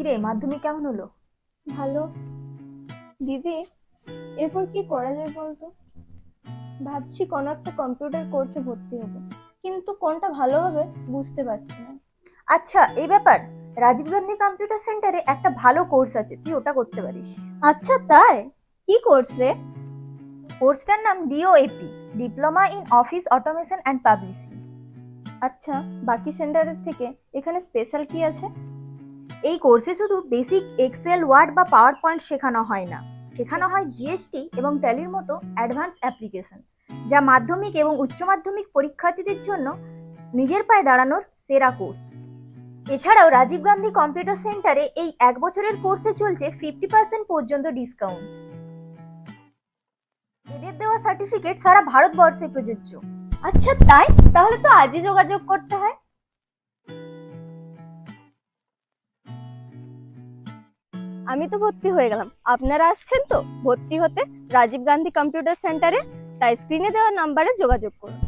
কিরে, মাধ্যমিক কেমন হলো? ভালো। দিদি, এরপর কি করা যায় বলতো? ভাবছি কোনো একটা কম্পিউটার কোর্সে ভর্তি হব, কিন্তু কোনটা ভালো হবে বুঝতে পারছি না। আচ্ছা, এই ব্যাপার। রাজীব গান্ধী কম্পিউটার সেন্টারে একটা ভালো কোর্স আছে, তুই ওটা করতে পারিস। আচ্ছা তাই? কি কোর্স রে? কোর্সটার নাম DOAP, diploma in office automation and publishing. আচ্ছা, বাকি সেন্টারের থেকে এখানে স্পেশাল কি আছে? এই কোর্সে শুধু বেসিক এক্সেল, ওয়ার্ড বা পাওয়ার পয়েন্ট শেখানো হয় না, শেখানো হয় জিএসটি এবং ট্যালির মতো অ্যাডভান্স অ্যাপ্লিকেশন, যা মাধ্যমিক এবং উচ্চ মাধ্যমিক পরীক্ষার্থীদের জন্য নিজের পায়ে দাঁড়ানোর সেরা কোর্স। এছাড়াও রাজীব গান্ধী কম্পিউটার সেন্টারে এই 1 বছরের কোর্সে চলছে 50% পর্যন্ত ডিসকাউন্ট। এদের দেওয়া সার্টিফিকেট সারা ভারতবর্ষে প্রযোজ্য। আচ্ছা তাই? তাহলে তো আজই যোগাযোগ করতে হয়। আমি তো ভর্তি হয়ে গেলাম, আপনারা আসছেন তো ভর্তি হতে রাজীব গান্ধী কম্পিউটার সেন্টারে? তাই স্ক্রিনে দেওয়া নাম্বারে যোগাযোগ করুন।